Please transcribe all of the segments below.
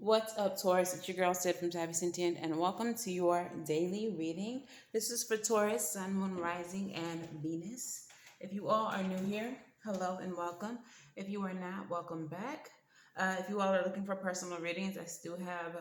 What's up, Taurus? It's your girl Sid from Tabby Sentient, and welcome to your daily reading. This is for Taurus, Sun, Moon, Rising, and Venus. If you all are new here, hello and welcome. If you are not, welcome back. If you all are looking for personal readings, I still have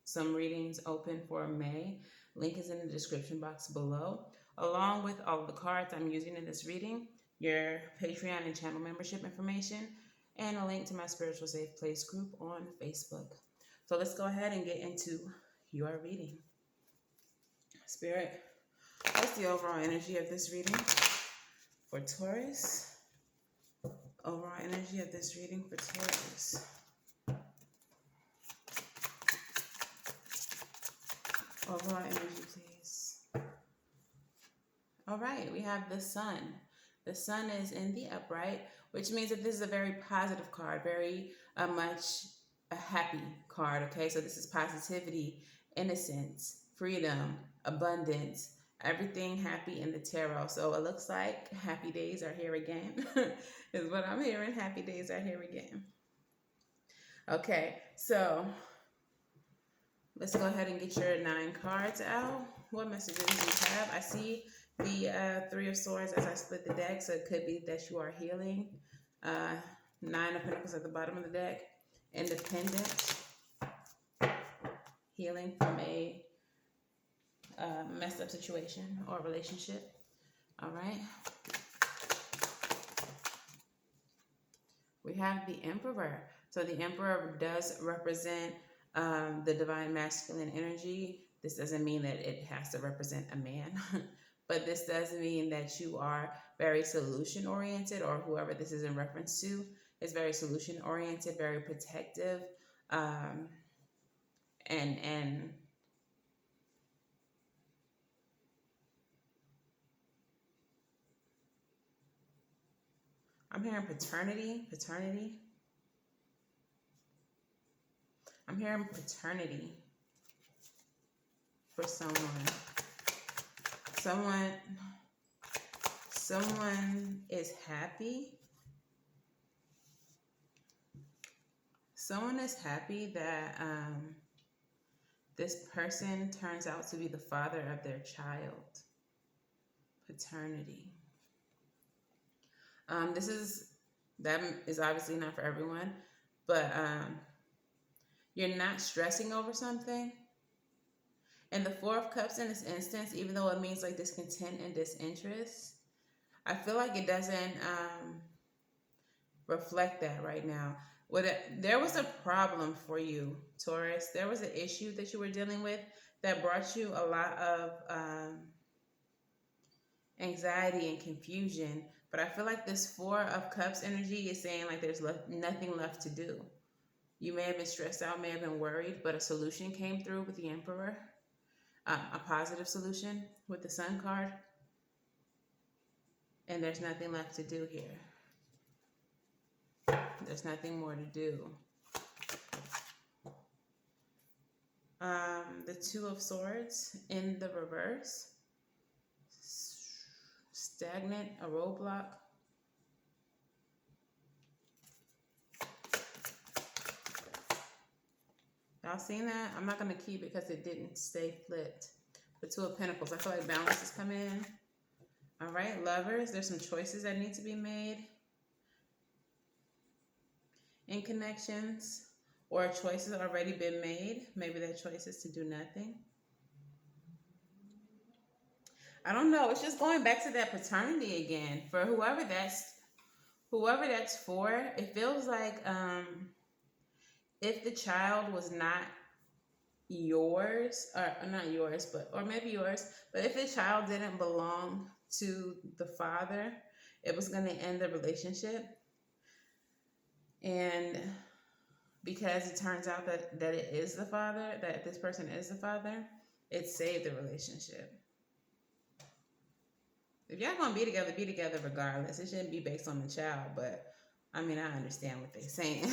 some readings open for May. Link is in the description box below, along with all of the cards I'm using in this reading, your Patreon and channel membership information, and a link to my Spiritual Safe Place group on Facebook. So let's go ahead and get into your reading. Spirit, what's the overall energy of this reading for Taurus? Overall energy of this reading for Taurus. Overall energy, please. All right, we have the Sun. The Sun is in the upright, which means that this is a very positive card, very much a happy card, okay? So this is positivity, innocence, freedom, abundance, everything happy in the tarot. So it looks like happy days are here again, is what I'm hearing. Happy days are here again. Okay, so let's go ahead and get your 9 cards out. What messages do you have? I see the 3 of Swords as I split the deck, so it could be that you are healing. 9 of Pentacles at the bottom of the deck. Independent. Healing from a messed up situation or relationship. All right. We have the Emperor. So the Emperor does represent the divine masculine energy. This doesn't mean that it has to represent a man, but this does mean that you are very solution oriented, or whoever this is in reference to is very solution oriented, very protective, and I'm hearing paternity. I'm hearing paternity for someone. Someone is happy. Someone is happy that this person turns out to be the father of their child. Paternity. That is obviously not for everyone, but you're not stressing over something. And the 4 of Cups in this instance, even though it means like discontent and disinterest, I feel like it doesn't reflect that right now. There was a problem for you, Taurus. There was an issue that you were dealing with that brought you a lot of anxiety and confusion. But I feel like this 4 of Cups energy is saying like there's nothing left to do. You may have been stressed out, may have been worried, but a solution came through with the Emperor. A positive solution with the Sun card. And there's nothing left to do here. There's nothing more to do. The 2 of Swords in the reverse. Stagnant, a roadblock. Y'all seen that? I'm not going to keep it because it didn't stay flipped. The 2 of Pentacles. I feel like balance is coming in. All right, lovers. There's some choices that need to be made in connections, or a choice has already been made. Maybe that choice is to do nothing. I don't know. It's just going back to that paternity again. For whoever that's for, it feels like if the child was not yours, or not yours, or maybe yours, but if the child didn't belong to the father, it was going to end the relationship. And because it turns out that it is the father, that this person is the father, it saved the relationship. If y'all gonna be together regardless. It shouldn't be based on the child, but I mean, I understand what they're saying.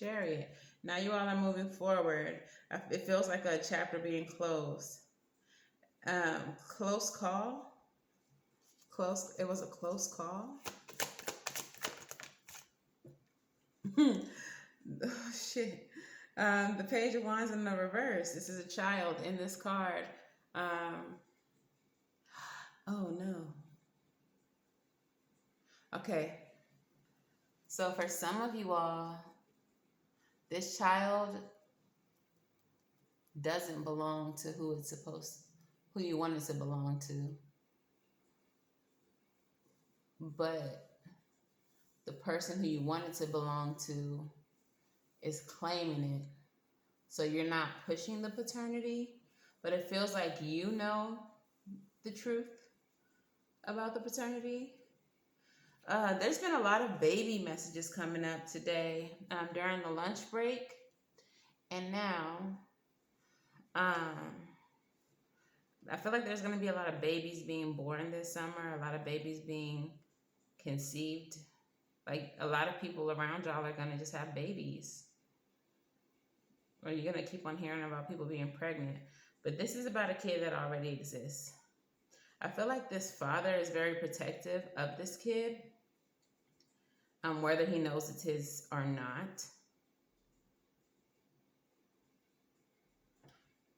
Chariot. Now you all are moving forward. It feels like a chapter being closed. Close call. It was a close call. Oh, shit. The Page of Wands in the reverse. This is a child in this card. Um, oh, no. Okay. So for some of you all, this child doesn't belong to who you want it to belong to. But the person who you want it to belong to is claiming it. So you're not pushing the paternity, but it feels like you know the truth about the paternity. There's been a lot of baby messages coming up today during the lunch break. And now, I feel like there's going to be a lot of babies being born this summer, a lot of babies being conceived. Like a lot of people around y'all are going to just have babies. Or you're going to keep on hearing about people being pregnant. But this is about a kid that already exists. I feel like this father is very protective of this kid, whether he knows it's his or not.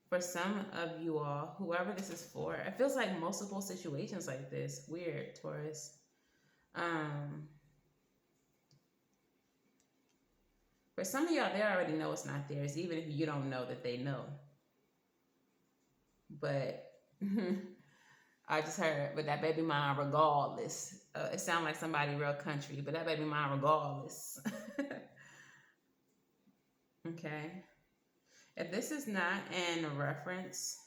For some of you all, whoever this is for, it feels like multiple situations like this. Weird, Taurus. For some of y'all, they already know it's not theirs, even if you don't know that they know. But I just heard, but that baby mine regardless. It sounds like somebody real country, but that baby mine regardless. Okay. If this is not in reference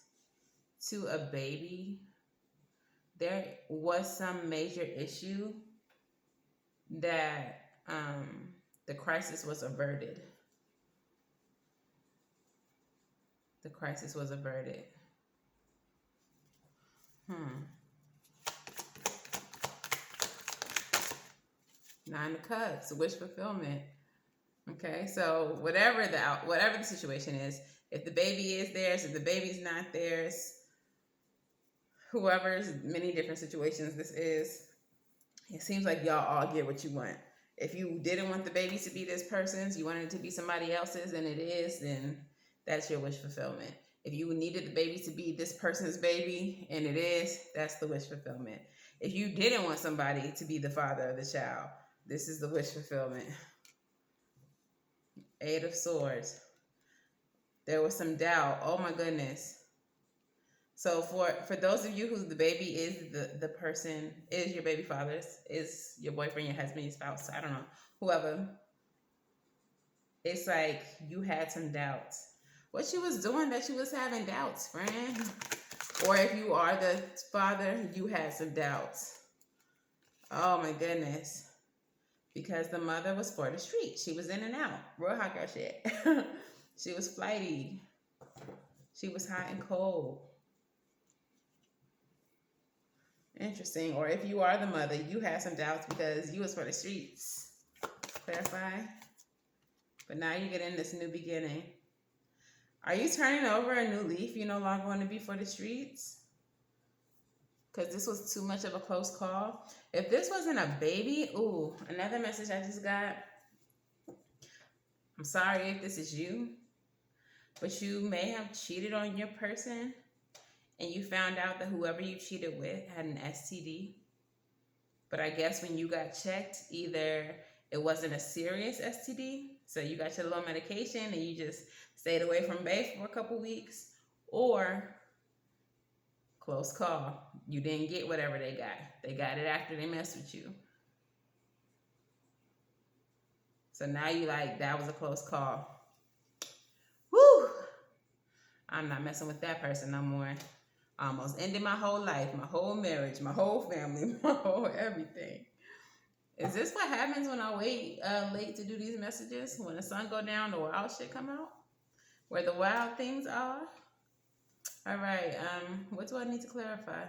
to a baby, there was some major issue that the crisis was averted. The crisis was averted. Nine of Cups, wish fulfillment. Okay, so whatever the situation is, if the baby is theirs, if the baby's not theirs, whoever's many different situations this is, it seems like y'all all get what you want. If you didn't want the baby to be this person's, you wanted it to be somebody else's, and it is, then that's your wish fulfillment. If you needed the baby to be this person's baby, and it is, that's the wish fulfillment. If you didn't want somebody to be the father of the child, this is the wish fulfillment. Eight of Swords. There was some doubt. Oh my goodness. So for those of you who the baby is the person, is your baby father's, is your boyfriend, your husband, your spouse, I don't know, whoever, it's like you had some doubts. What you was doing that you was having doubts, friend? Or if you are the father, you had some doubts. Oh my goodness. Because the mother was for the street. She was in and out. Real hot girl shit. She was flighty. She was hot and cold. Interesting. Or if you are the mother, you had some doubts because you was for the streets. Clarify. But now you get in this new beginning. Are you turning over a new leaf? You no longer want to be for the streets? Because this was too much of a close call. If this wasn't a baby, ooh, another message I just got. I'm sorry if this is you, but you may have cheated on your person and you found out that whoever you cheated with had an STD. But I guess when you got checked, either it wasn't a serious STD, so you got your little medication and you just stayed away from bae for a couple weeks, or close call. You didn't get whatever they got. They got it after they messed with you. So now you like, that was a close call. Woo! I'm not messing with that person no more. I almost ended my whole life, my whole marriage, my whole family, my whole everything. Is this what happens when I wait late to do these messages? When the sun go down, the wild shit come out? Where the wild things are? All right, what do I need to clarify?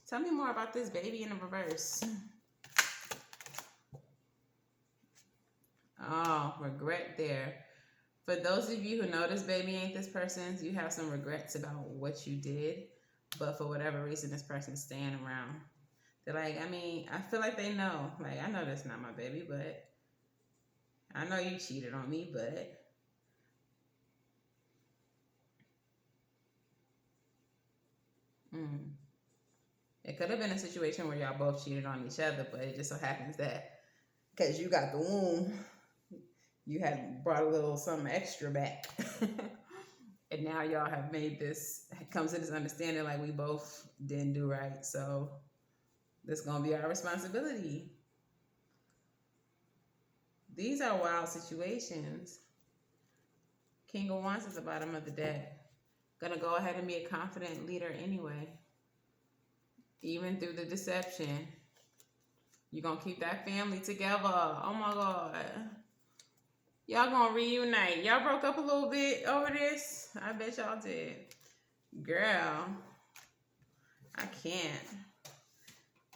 Tell me more about this baby in the reverse. Oh, regret there. For those of you who know this baby ain't this person's, you have some regrets about what you did, but for whatever reason, this person's staying around. They're like, I mean, I feel like they know. Like, I know that's not my baby, but I know you cheated on me, but mm, it could have been a situation where y'all both cheated on each other, but it just so happens that because you got the womb, you had brought a little something extra back. And now y'all have made this, comes to this understanding like we both didn't do right. So this is going to be our responsibility. These are wild situations. King of Wands is the bottom of the deck. Gonna go ahead and be a confident leader anyway. Even through the deception. You're gonna keep that family together. Oh my God. Y'all gonna reunite. Y'all broke up a little bit over this? I bet y'all did. Girl, I can't.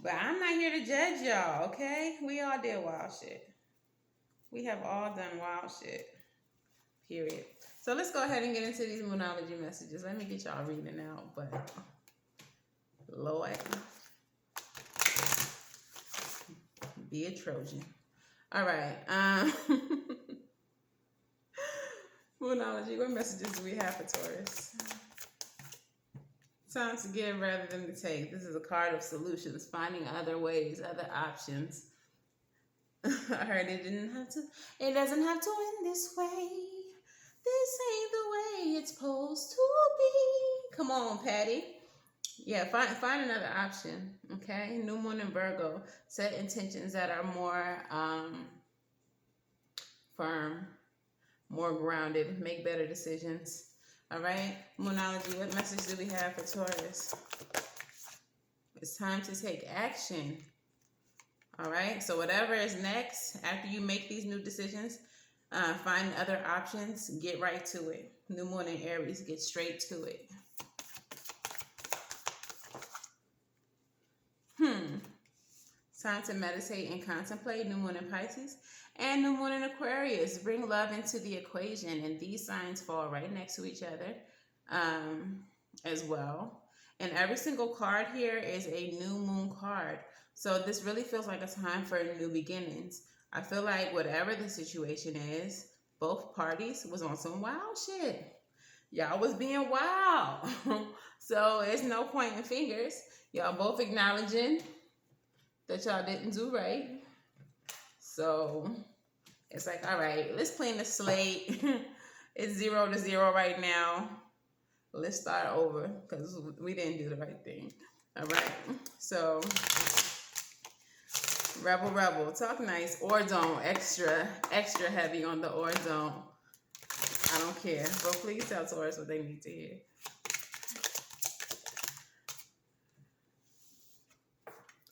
But I'm not here to judge y'all, okay? We all did wild shit. We have all done wild shit. Period. So let's go ahead and get into these Moonology messages. Let me get y'all reading out, but Lord, be a Trojan. All right. Moonology, what messages do we have for Taurus? Time to give rather than to take. This is a card of solutions, finding other ways, other options. I heard it doesn't have to end this way. This ain't the way it's supposed to be. Come on, Patty. Yeah, find another option. Okay. New Moon in Virgo. Set intentions that are more firm, more grounded. Make better decisions. All right. Moonology. What message do we have for Taurus? It's time to take action. All right. So whatever is next after you make these new decisions. Find other options. Get right to it. New Moon in Aries. Get straight to it. Time to meditate and contemplate. New Moon in Pisces. And New Moon in Aquarius. Bring love into the equation. And these signs fall right next to each other as well. And every single card here is a new moon card. So this really feels like a time for new beginnings. I feel like whatever the situation is, both parties was on some wild shit. Y'all was being wild. So it's no pointing fingers. Y'all both acknowledging that y'all didn't do right. So it's like, all right, let's clean the slate. It's 0-0 right now. Let's start over because we didn't do the right thing. All right. So Rebel, talk nice or don't. Extra heavy on the or don't. I don't care. But please tell Taurus what they need to hear.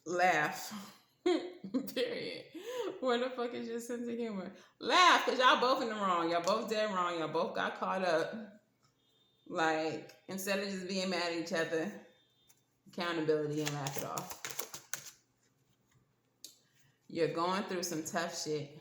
Laugh. Period. Where the fuck is your sense of humor? Laugh, because y'all both in the wrong. Y'all both dead wrong. Y'all both got caught up. Like, instead of just being mad at each other, accountability and laugh it off. You're going through some tough shit.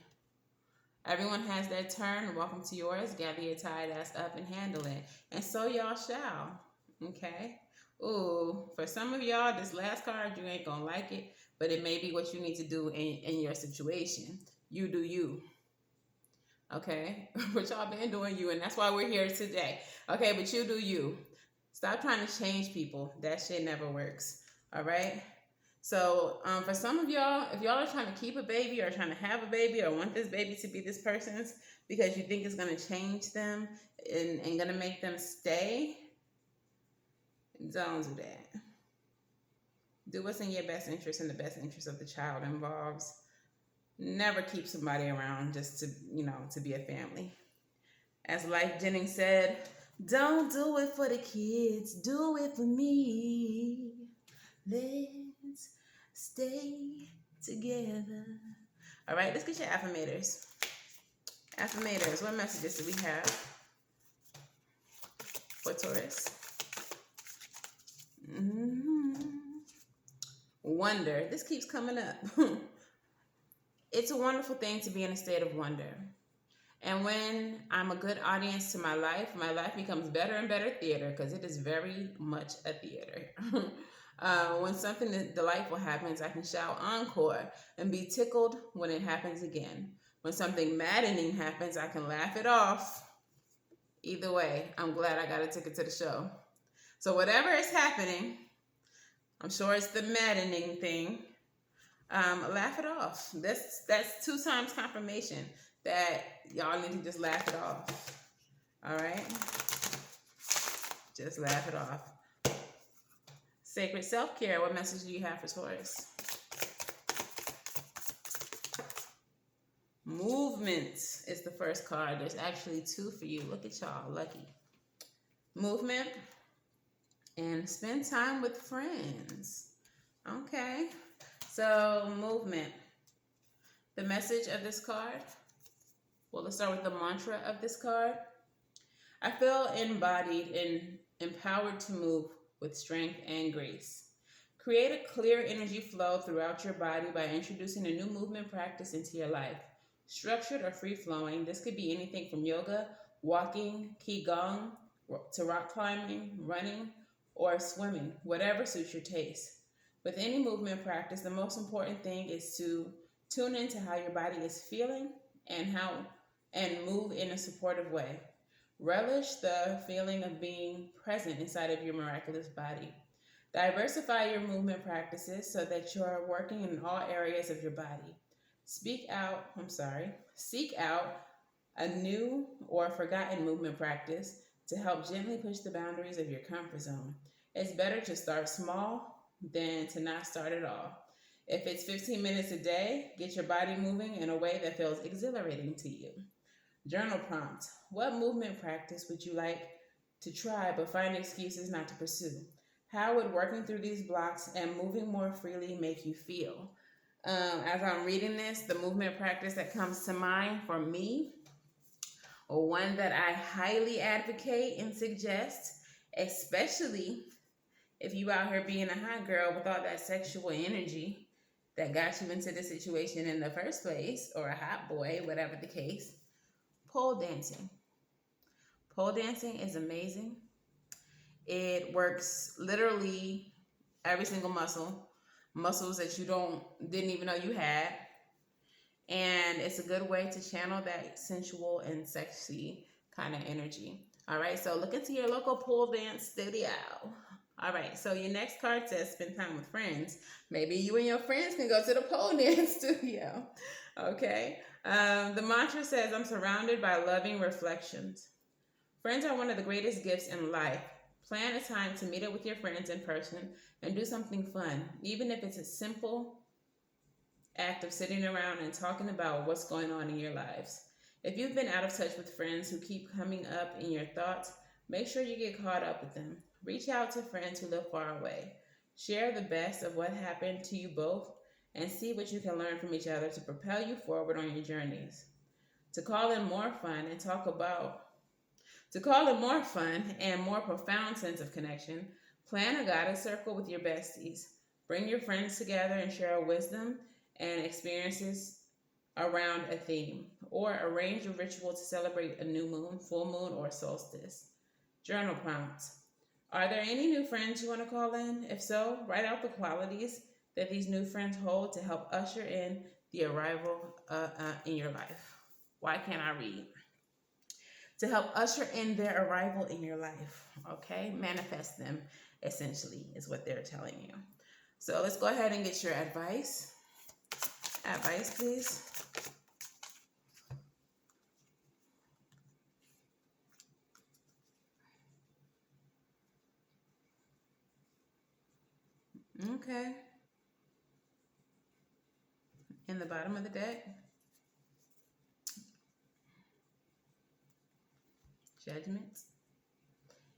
Everyone has their turn. Welcome to yours. Gather your tired ass up and handle it. And so y'all shall. Okay? Ooh, for some of y'all, this last card, you ain't gonna like it, but it may be what you need to do in your situation. You do you. Okay? But y'all been doing you, and that's why we're here today. Okay, but you do you. Stop trying to change people. That shit never works. All right? So for some of y'all, if y'all are trying to keep a baby or trying to have a baby or want this baby to be this person's because you think it's going to change them and going to make them stay, don't do that. Do what's in your best interest and the best interest of the child involves. Never keep somebody around just to, to be a family. As Life Jennings said, don't do it for the kids, do it for me. Let's stay together. All right, let's get your affirmators. Affirmators, what messages do we have for Taurus? Wonder. This keeps coming up. It's a wonderful thing to be in a state of wonder. And when I'm a good audience to my life becomes better and better theater because it is very much a theater. When something delightful happens, I can shout encore and be tickled when it happens again. When something maddening happens, I can laugh it off. Either way, I'm glad I got a ticket to the show. So whatever is happening, I'm sure it's the maddening thing. Laugh it off. That's 2 times confirmation that y'all need to just laugh it off. All right? Just laugh it off. Sacred self-care. What message do you have for Taurus? Movement is the first card. There's actually 2 for you. Look at y'all. Lucky. Movement and spend time with friends. Okay. So, movement. The message of this card. Well, let's start with the mantra of this card. I feel embodied and empowered to move with strength and grace. Create a clear energy flow throughout your body by introducing a new movement practice into your life. Structured or free-flowing, this could be anything from yoga, walking, qigong, to rock climbing, running, or swimming, whatever suits your taste. With any movement practice, the most important thing is to tune into how your body is feeling and move in a supportive way. Relish the feeling of being present inside of your miraculous body. Diversify your movement practices so that you're working in all areas of your body. Seek out a new or forgotten movement practice to help gently push the boundaries of your comfort zone. It's better to start small than to not start at all. If it's 15 minutes a day, get your body moving in a way that feels exhilarating to you. Journal prompt. What movement practice would you like to try but find excuses not to pursue? How would working through these blocks and moving more freely make you feel? As I'm reading this, the movement practice that comes to mind for me, or one that I highly advocate and suggest, especially if you out here being a hot girl with all that sexual energy that got you into this situation in the first place, or a hot boy, whatever the case, pole dancing. Pole dancing is amazing. It works literally every single muscles that you didn't even know you had. And it's a good way to channel that sensual and sexy kind of energy. All right, so look into your local pole dance studio. All right, so your next card says spend time with friends. Maybe you and your friends can go to the pole dance studio. Okay. The mantra says, I'm surrounded by loving reflections. Friends are one of the greatest gifts in life. Plan a time to meet up with your friends in person and do something fun, even if it's a simple act of sitting around and talking about what's going on in your lives. If you've been out of touch with friends who keep coming up in your thoughts, make sure you get caught up with them. Reach out to friends who live far away. Share the best of what happened to you both and see what you can learn from each other to propel you forward on your journeys. To call in more fun and more profound sense of connection, plan a goddess circle with your besties. Bring your friends together and share wisdom and experiences around a theme, or arrange a ritual to celebrate a new moon, full moon, or solstice. Journal prompts. Are there any new friends you want to call in? If so, write out the qualities that these new friends hold to help usher in the arrival in your life. Why can't I read? To help usher in their arrival in your life. Okay? Manifest them, essentially, is what they're telling you. So let's go ahead and get your advice. Advice, please. Okay. In the bottom of the deck, Judgment.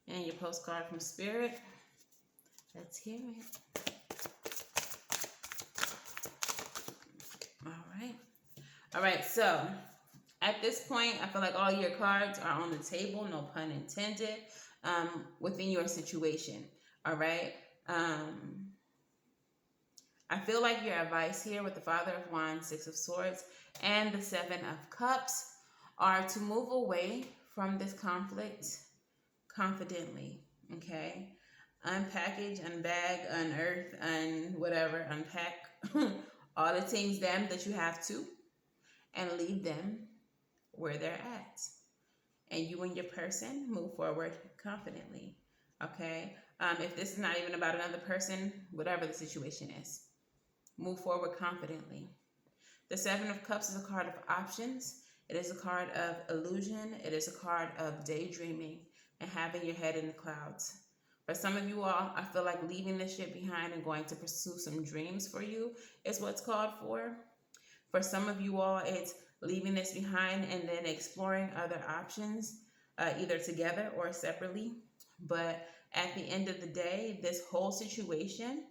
And your postcard from Spirit. Let's hear it. All right, so at this point, I feel like all your cards are on the table, no pun intended, within your situation. All right. I feel like your advice here with the Father of Wands, Six of Swords, and the Seven of Cups are to move away from this conflict confidently, okay? unpackage, unbag, unearth, whatever, unpack all the things that you have to, and leave them where they're at. And you and your person move forward confidently. Okay? If this is not even about another person, whatever the situation is, move forward confidently. The Seven of Cups is a card of options. It is a card of illusion. It is a card of daydreaming and having your head in the clouds. For some of you all, I feel like leaving this shit behind and going to pursue some dreams for you is what's called for. For some of you all, it's leaving this behind and then exploring other options, either together or separately. But at the end of the day, this whole situation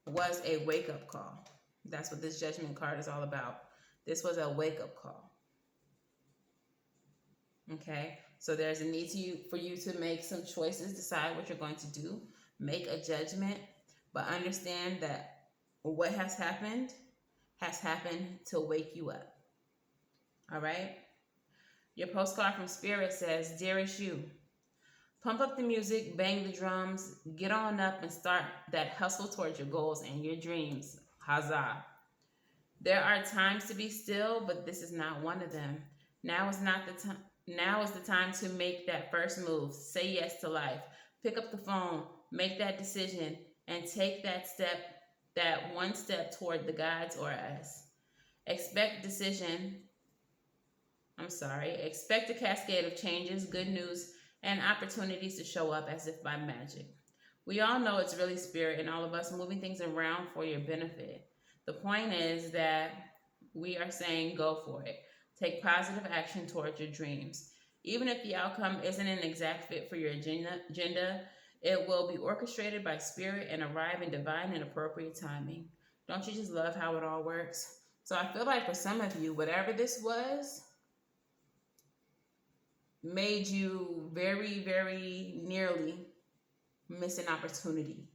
was a wake-up call. That's what this Judgment card is all about. This was a wake-up call. Okay? So there's a need for you to make some choices, decide what you're going to do, make a judgment, but understand that what has happened to wake you up. All right? Your postcard from Spirit says, Dearest you, pump up the music, bang the drums, get on up and start that hustle towards your goals and your dreams. Huzzah. There are times to be still, but this is not one of them. Now is the time to make that first move. Say yes to life. Pick up the phone, make that decision, and take that one step toward the gods or us. Expect a cascade of changes, good news, and opportunities to show up as if by magic. We all know it's really Spirit and all of us moving things around for your benefit. The point is that we are saying go for it. Take positive action towards your dreams. Even if the outcome isn't an exact fit for your agenda, it will be orchestrated by Spirit and arrive in divine and appropriate timing. Don't you just love how it all works? So I feel like for some of you, whatever this was, made you very, very nearly miss an opportunity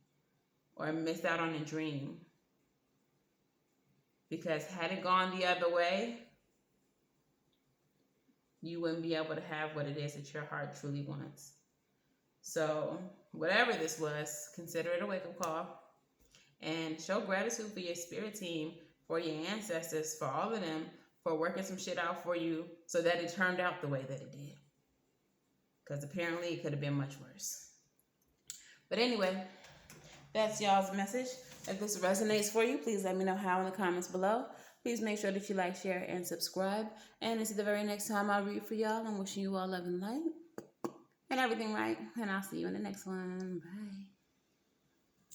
or miss out on a dream. Because had it gone the other way, you wouldn't be able to have what it is that your heart truly wants. So whatever this was, consider it a wake-up call and show gratitude for your spirit team, for your ancestors, for all of them, for working some shit out for you so that it turned out the way that it did. Because apparently it could have been much worse. But anyway, that's y'all's message. If this resonates for you, please let me know how in the comments below. Please make sure that you like, share, and subscribe. And until the very next time I read for y'all, I'm wishing you all love and light and everything right. And I'll see you in the next one. Bye.